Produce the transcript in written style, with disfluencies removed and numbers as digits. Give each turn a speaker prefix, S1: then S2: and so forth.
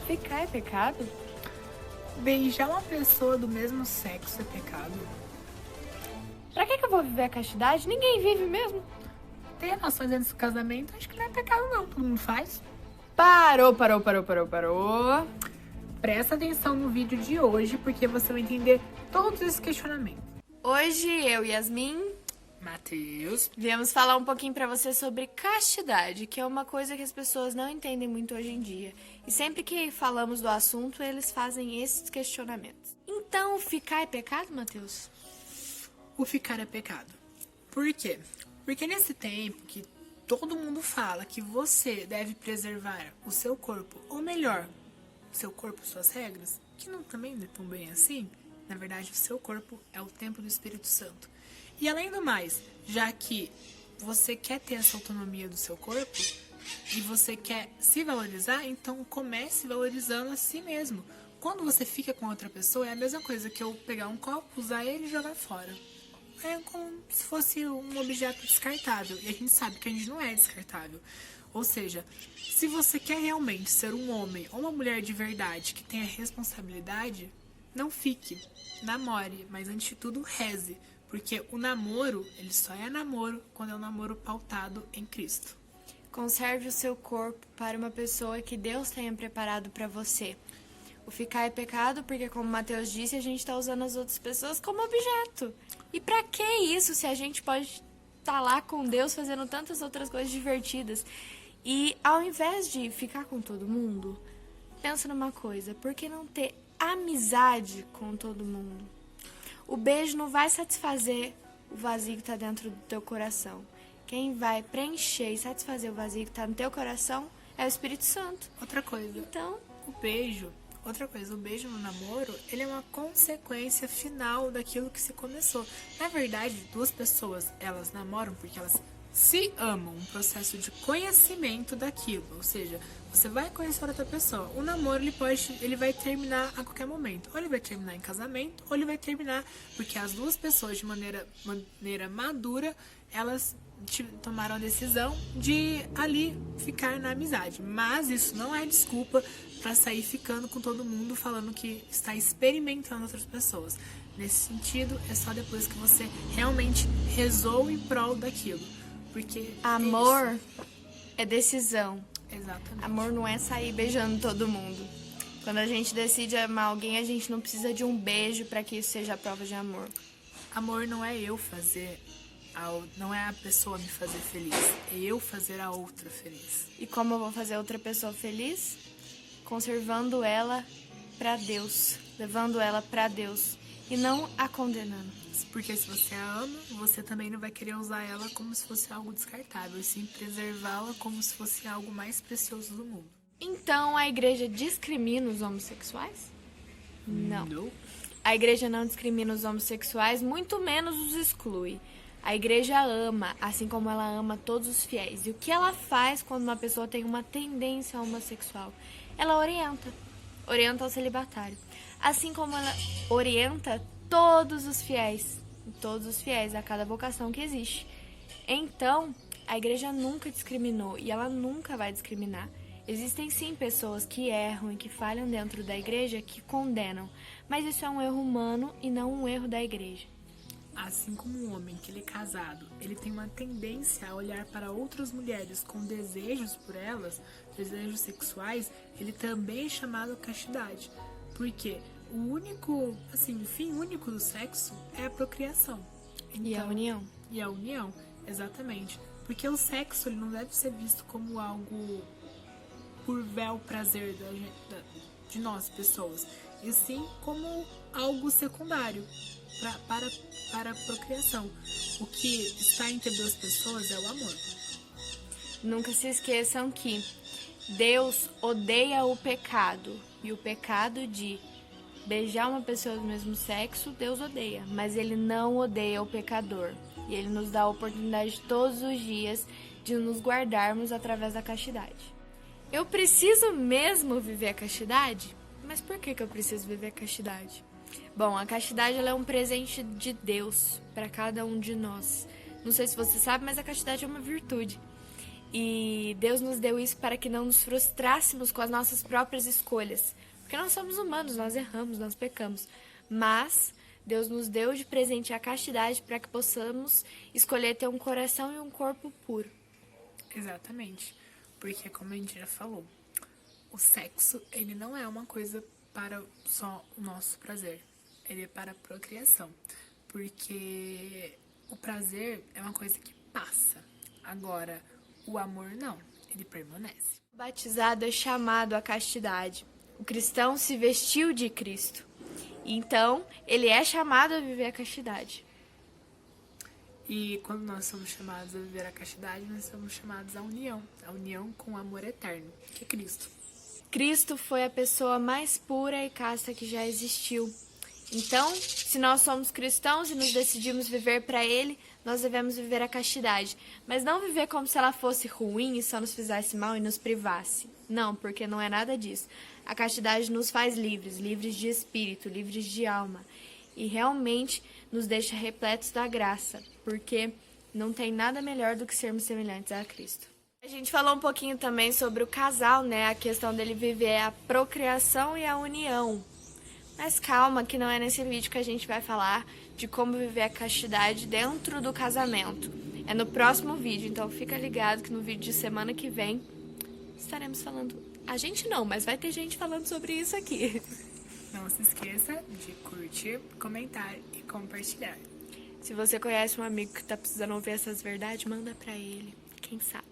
S1: Ficar é pecado?
S2: Beijar uma pessoa do mesmo sexo é pecado?
S1: Pra que eu vou viver a castidade? Ninguém vive mesmo.
S2: Ter relações antes do casamento, acho que não é pecado não, todo mundo faz.
S1: Parou.
S2: Presta atenção no vídeo de hoje, porque você vai entender todos esses questionamentos.
S1: Hoje eu e Yasmin
S2: Matheus.
S1: viemos falar um pouquinho pra você sobre castidade, que é uma coisa que as pessoas não entendem muito hoje em dia. E sempre que falamos do assunto, eles fazem esses questionamentos. Então, ficar é pecado, Matheus?
S2: O ficar é pecado. Por quê? Porque nesse tempo que todo mundo fala que você deve preservar o seu corpo, ou melhor, seu corpo, suas regras, que não também não é tão bem assim, na verdade o seu corpo é o templo do Espírito Santo. E além do mais, já que você quer ter essa autonomia do seu corpo e você quer se valorizar, então comece valorizando a si mesmo. Quando você fica com outra pessoa, é a mesma coisa que eu pegar um copo, usar ele e jogar fora. É como se fosse um objeto descartável. E a gente sabe que a gente não é descartável. Ou seja, se você quer realmente ser um homem ou uma mulher de verdade que tenha responsabilidade, não fique, namore, mas antes de tudo reze. Porque o namoro, ele só é namoro quando é um namoro pautado em Cristo.
S1: Conserve o seu corpo para uma pessoa que Deus tenha preparado para você. O ficar é pecado porque, como Mateus disse, a gente está usando as outras pessoas como objeto. E pra que isso se a gente pode estar lá com Deus fazendo tantas outras coisas divertidas? E ao invés de ficar com todo mundo, pensa numa coisa, por que não ter amizade com todo mundo? O beijo não vai satisfazer o vazio que está dentro do teu coração. Quem vai preencher e satisfazer o vazio que está no teu coração é o Espírito Santo.
S2: Outra coisa,
S1: Então,
S2: o beijo no namoro, ele é uma consequência final daquilo que se começou. Na verdade, duas pessoas, elas namoram porque elas se amam, um processo de conhecimento daquilo. Ou seja, você vai conhecer outra pessoa. O namoro, ele vai terminar a qualquer momento. Ou ele vai terminar em casamento, ou ele vai terminar porque as duas pessoas, de maneira madura, elas tomaram a decisão de ali ficar na amizade. Mas isso não é desculpa para sair ficando com todo mundo falando que está experimentando outras pessoas. Nesse sentido, é só depois que você realmente rezou em prol daquilo. Porque
S1: amor é decisão.
S2: Exatamente.
S1: Amor não é sair beijando todo mundo. Quando a gente decide amar alguém, a gente não precisa de um beijo para que isso seja prova de amor.
S2: Amor não é eu fazer, não é a pessoa me fazer feliz, é eu fazer a outra feliz.
S1: E como eu vou fazer outra pessoa feliz? Conservando ela para Deus, levando ela para Deus e não a condenando.
S2: Porque se você a ama, você também não vai querer usar ela como se fosse algo descartável, e sim preservá-la como se fosse algo mais precioso do mundo.
S1: Então a igreja discrimina os homossexuais? Não. A igreja não discrimina os homossexuais, muito menos os exclui. A igreja ama, assim como ela ama todos os fiéis. E o que ela faz quando uma pessoa tem uma tendência homossexual? Ela orienta ao celibatário. Assim como ela orienta todos os fiéis a cada vocação que existe. Então, a igreja nunca discriminou e ela nunca vai discriminar. Existem sim pessoas que erram e que falham dentro da igreja que condenam, mas isso é um erro humano e não um erro da igreja.
S2: Assim como um homem que ele é casado, ele tem uma tendência a olhar para outras mulheres com desejos por elas, desejos sexuais, ele também é chamado castidade. Porque o único, o fim único do sexo é a procriação. Então,
S1: E a união.
S2: E a união, exatamente. Porque o sexo ele não deve ser visto como algo por bel prazer de nós, pessoas, e sim como algo secundário para a procriação. O que está entre duas pessoas é o amor.
S1: Nunca se esqueçam que Deus odeia o pecado. E o pecado de beijar uma pessoa do mesmo sexo, Deus odeia. Mas Ele não odeia o pecador. E Ele nos dá a oportunidade todos os dias de nos guardarmos através da castidade. Eu preciso mesmo viver a castidade? Mas por que eu preciso viver a castidade? Bom, a castidade ela é um presente de Deus para cada um de nós. Não sei se você sabe, mas a castidade é uma virtude. E Deus nos deu isso para que não nos frustrássemos com as nossas próprias escolhas. Porque nós somos humanos, nós erramos, nós pecamos. Mas Deus nos deu de presente a castidade para que possamos escolher ter um coração e um corpo puro.
S2: Exatamente. Porque, como a gente já falou, o sexo, ele não é uma coisa para só o nosso prazer. Ele é para a procriação. Porque o prazer é uma coisa que passa. Agora, o amor não. Ele permanece.
S1: O batizado é chamado à castidade. O cristão se vestiu de Cristo. Então, ele é chamado a viver a castidade.
S2: E quando nós somos chamados a viver a castidade, nós somos chamados à união. A união com o amor eterno, que é Cristo.
S1: Cristo foi a pessoa mais pura e casta que já existiu. Então, se nós somos cristãos e nos decidimos viver para Ele, nós devemos viver a castidade. Mas não viver como se ela fosse ruim e só nos fizesse mal e nos privasse. Não, porque não é nada disso. A castidade nos faz livres, livres de espírito, livres de alma. E realmente nos deixa repletos da graça, porque não tem nada melhor do que sermos semelhantes a Cristo. A gente falou um pouquinho também sobre o casal, né? A questão dele viver a procriação e a união. Mas calma, que não é nesse vídeo que a gente vai falar de como viver a castidade dentro do casamento. É no próximo vídeo, então fica ligado que no vídeo de semana que vem estaremos falando... A gente não, mas vai ter gente falando sobre isso aqui.
S2: Não se esqueça de curtir, comentar e compartilhar.
S1: Se você conhece um amigo que tá precisando ouvir essas verdades, manda pra ele. Quem sabe?